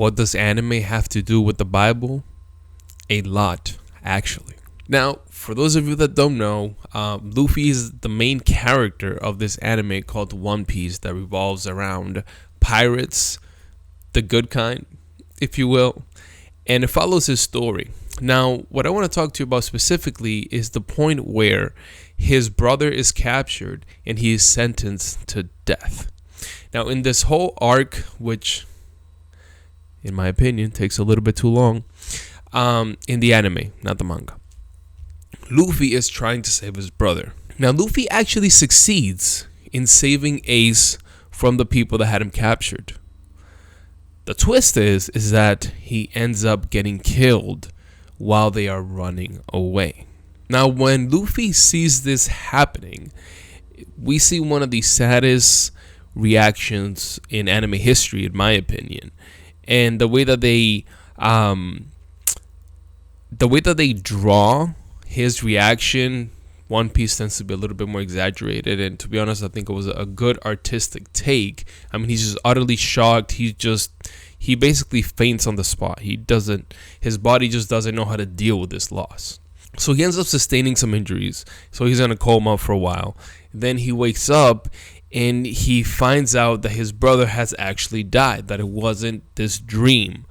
What does anime have to do with the Bible? A lot, actually. Now, for those of you that don't know, Luffy is the main character of this anime called One Piece that revolves around pirates, the good kind, if you will, and it follows his story. Now, what I want to talk to you about specifically is the point where his brother is captured and he is sentenced to death. Now, in this whole arc, which, in my opinion, takes a little bit too long, in the anime, not the manga, Luffy is trying to save his brother. Now, Luffy actually succeeds in saving Ace from the people that had him captured. The twist is that he ends up getting killed while they are running away. Now, when Luffy sees this happening, we see one of the saddest reactions in anime history, in my opinion. And the way that they draw his reaction, One Piece tends to be a little bit more exaggerated, and to be honest, I think it was a good artistic take. I mean, he's just utterly shocked. He basically faints on the spot. His body just doesn't know how to deal with this loss. So he ends up sustaining some injuries. So he's in a coma for a while. Then he wakes up and he finds out that his brother has actually died, that it wasn't this dream.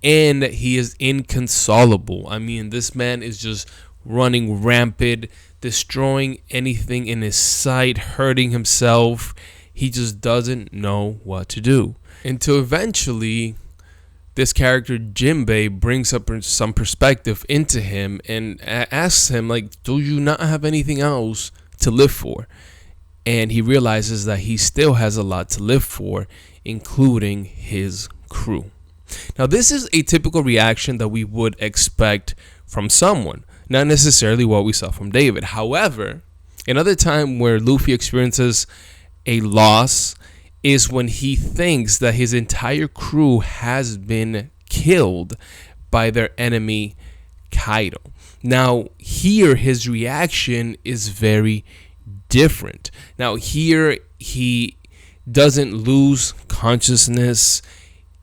And he is inconsolable. I mean, this man is just running rampant, destroying anything in his sight, hurting himself. He just doesn't know what to do. Until eventually, this character Jinbei brings up some perspective into him and asks him, like, do you not have anything else to live for? And he realizes that he still has a lot to live for, including his crew. Now, this is a typical reaction that we would expect from someone, not necessarily what we saw from David. However, another time where Luffy experiences a loss is when he thinks that his entire crew has been killed by their enemy, Kaido. Now, here his reaction is very different. Now, here he doesn't lose consciousness.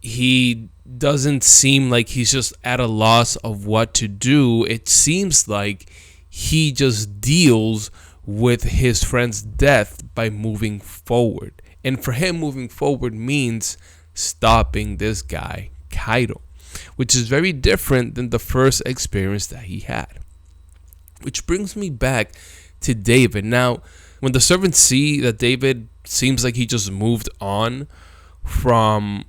He doesn't seem like he's just at a loss of what to do. It seems like he just deals with his friend's death by moving forward. And for him, moving forward means stopping this guy, Kaido, which is very different than the first experience that he had. Which brings me back to David. Now, when the servants see that David seems like he just moved on from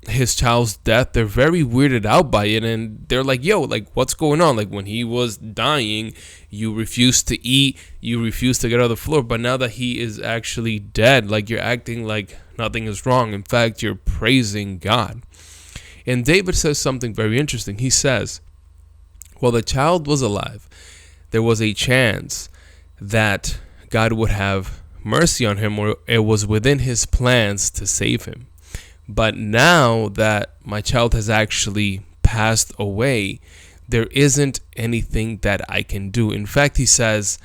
his child's death, they're very weirded out by it, and they're like, yo, like, what's going on? Like, when he was dying, you refused to eat, you refused to get on the floor, but now that he is actually dead, like, you're acting like nothing is wrong. In fact, you're praising God. And David says something very interesting. He says, while the child was alive, there was a chance that God would have mercy on him, or it was within his plans to save him. But now that my child has actually passed away, there isn't anything that I can do. In fact, he says,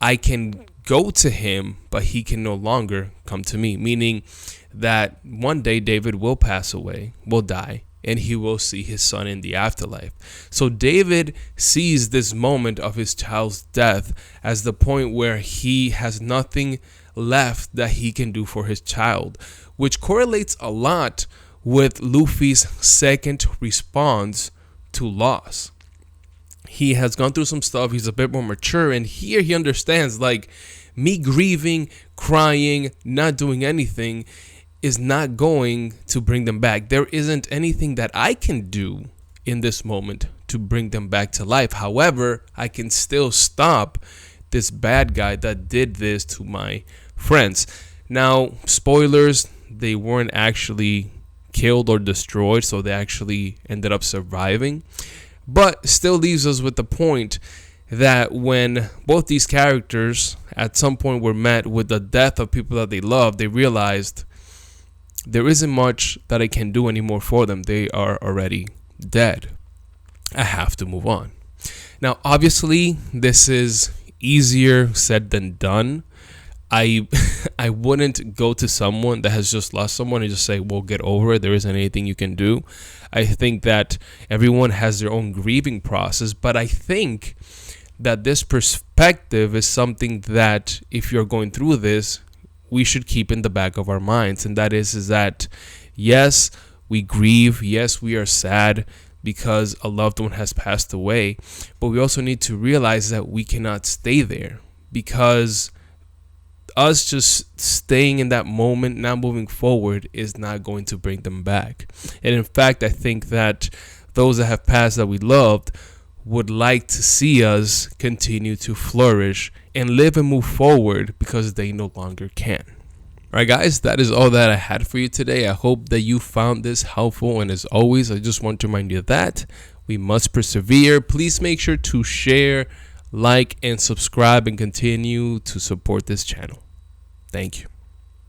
I can go to him, but he can no longer come to me. Meaning that one day David will pass away, will die, and he will see his son in the afterlife. So David sees this moment of his child's death as the point where he has nothing left that he can do for his child, which correlates a lot with Luffy's second response to loss. He has gone through some stuff, he's a bit more mature, and here he understands, like, me grieving, crying, not doing anything is not going to bring them back. There isn't anything that I can do in this moment to bring them back to life. However, I can still stop this bad guy that did this to my friends. Now, spoilers, they weren't actually killed or destroyed, so they actually ended up surviving. But still leaves us with the point that when both these characters at some point were met with the death of people that they loved, they realized there isn't much that I can do anymore for them. They are already dead. I have to move on. Now, obviously, this is easier said than done. I I wouldn't go to someone that has just lost someone and just say, well, get over it. There isn't anything you can do. I think that everyone has their own grieving process, but I think that this perspective is something that if you're going through this, we should keep in the back of our minds. And that is that, yes, we grieve. Yes, we are sad because a loved one has passed away. But we also need to realize that we cannot stay there, because us just staying in that moment, not moving forward, is not going to bring them back. And in fact, I think that those that have passed that we loved would like to see us continue to flourish and live and move forward because they no longer can. All right, guys, that is all that I had for you today. I hope that you found this helpful. And as always, I just want to remind you that we must persevere. Please make sure to share, like, and subscribe, and continue to support this channel. Thank you.